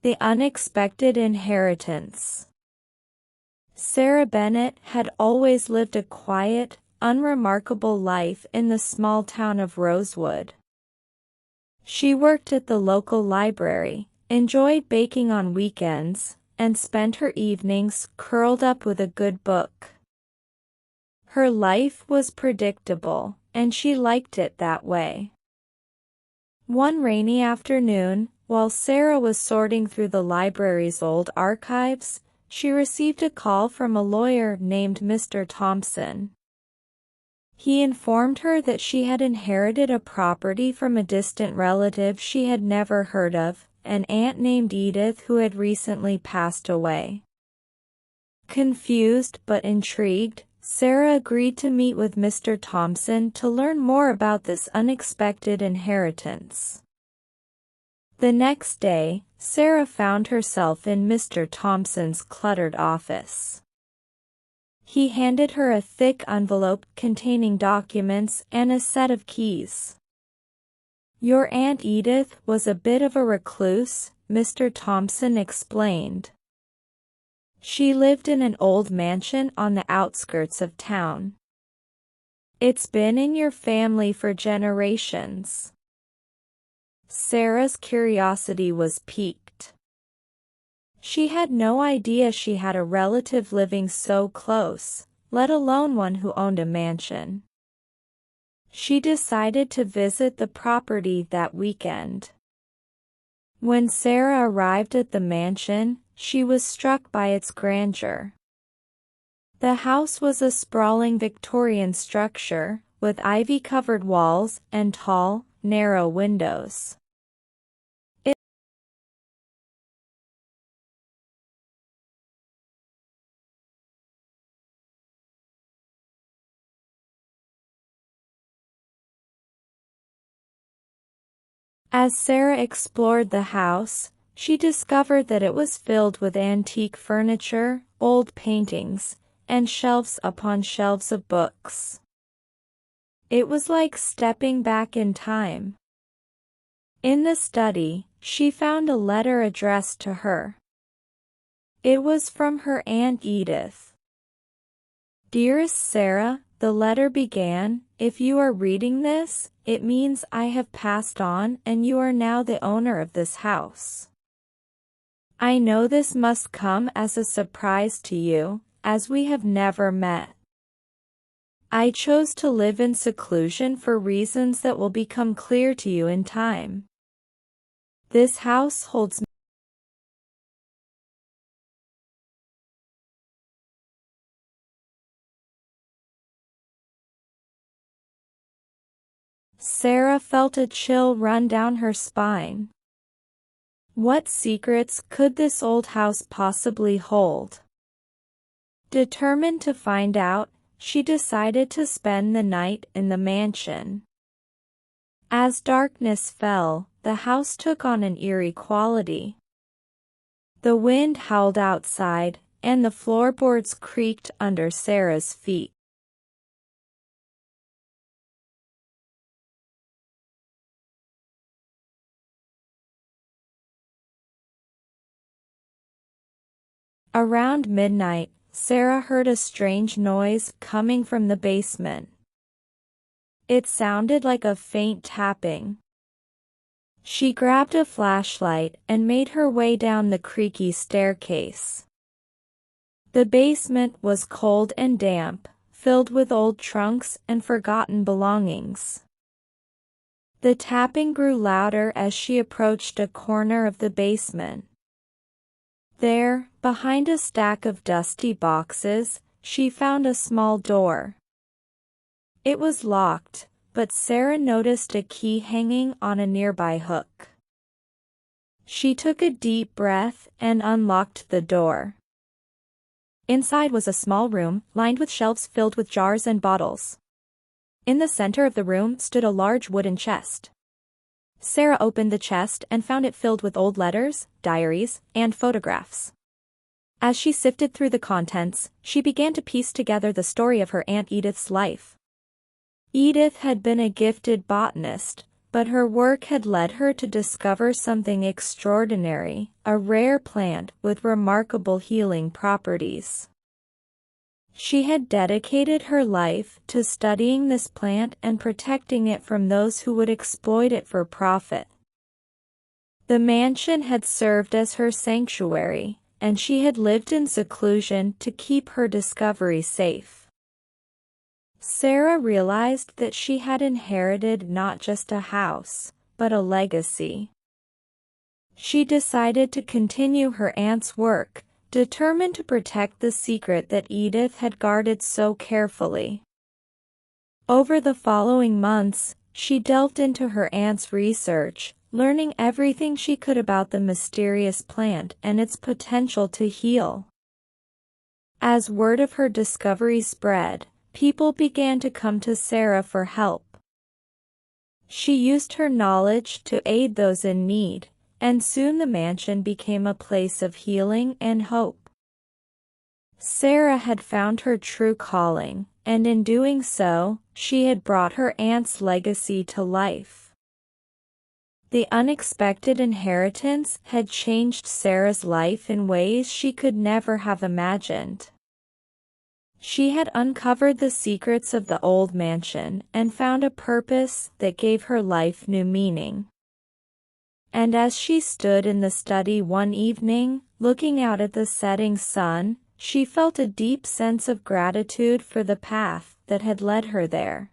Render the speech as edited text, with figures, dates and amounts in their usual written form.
The unexpected inheritance. Sarah Bennet had always lived a quiet, unremarkable life in the small town of Rosewood. She worked at the local library, enjoyed baking on weekends, and spent her evenings curled up with a good book. Her life was predictable, and she liked it that way. One rainy afternoon, while Sarah was sorting through the library's old archives, she received a call from a lawyer named Mr. Thompson. He informed her that she had inherited a property from a distant relative she had never heard of, an aunt named Edith who had recently passed away. Confused but intrigued, Sarah agreed to meet with Mr. Thompson to learn more about this unexpected inheritance. The next day, Sarah found herself in Mr. Thompson's cluttered office. He handed her a thick envelope containing documents and a set of keys. "Your Aunt Edith was a bit of a recluse," Mr. Thompson explained. "She lived in an old mansion on the outskirts of town. It's been in your family for generations." Sarah's curiosity was piqued. She had no idea she had a relative living so close, let alone one who owned a mansion. She decided to visit the property that weekend. When Sarah arrived at the mansion, she was struck by its grandeur. The house was a sprawling Victorian structure, with ivy-covered walls and tall, narrow windows. As Sarah explored the house, she discovered that it was filled with antique furniture, old paintings, and shelves upon shelves of books. It was like stepping back in time. In the study, she found a letter addressed to her. It was from her Aunt Edith. "Dearest Sarah," the letter began, "if you are reading this, it means I have passed on and you are now the owner of this house. I know this must come as a surprise to you, as we have never met. I chose to live in seclusion for reasons that will become clear to you in time. This house holds Sarah felt a chill run down her spine. What secrets could this old house possibly hold? Determined to find out, she decided to spend the night in the mansion. As darkness fell, the house took on an eerie quality. The wind howled outside, and the floorboards creaked under Sarah's feet. Around midnight, Sarah heard a strange noise coming from the basement. It sounded like a faint tapping. She grabbed a flashlight and made her way down the creaky staircase. The basement was cold and damp, filled with old trunks and forgotten belongings. The tapping grew louder as she approached a corner of the basement. There, behind a stack of dusty boxes, she found a small door. It was locked, but Sarah noticed a key hanging on a nearby hook. She took a deep breath and unlocked the door. Inside was a small room, lined with shelves filled with jars and bottles. In the center of the room stood a large wooden chest. Sarah opened the chest and found it filled with old letters, diaries, and photographs. As she sifted through the contents, she began to piece together the story of her Aunt Edith's life. Edith had been a gifted botanist, but her work had led her to discover something extraordinary, a rare plant with remarkable healing properties. She had dedicated her life to studying this plant and protecting it from those who would exploit it for profit. The mansion had served as her sanctuary, and she had lived in seclusion to keep her discovery safe. Sarah realized that she had inherited not just a house, but a legacy. She decided to continue her aunt's work, determined to protect the secret that Edith had guarded so carefully. Over the following months, she delved into her aunt's research, learning everything she could about the mysterious plant and its potential to heal. As word of her discovery spread, people began to come to Sarah for help. She used her knowledge to aid those in need, and soon the mansion became a place of healing and hope. Sarah had found her true calling, and in doing so, she had brought her aunt's legacy to life. The unexpected inheritance had changed Sarah's life in ways she could never have imagined. She had uncovered the secrets of the old mansion and found a purpose that gave her life new meaning. And as she stood in the study one evening, looking out at the setting sun, she felt a deep sense of gratitude for the path that had led her there.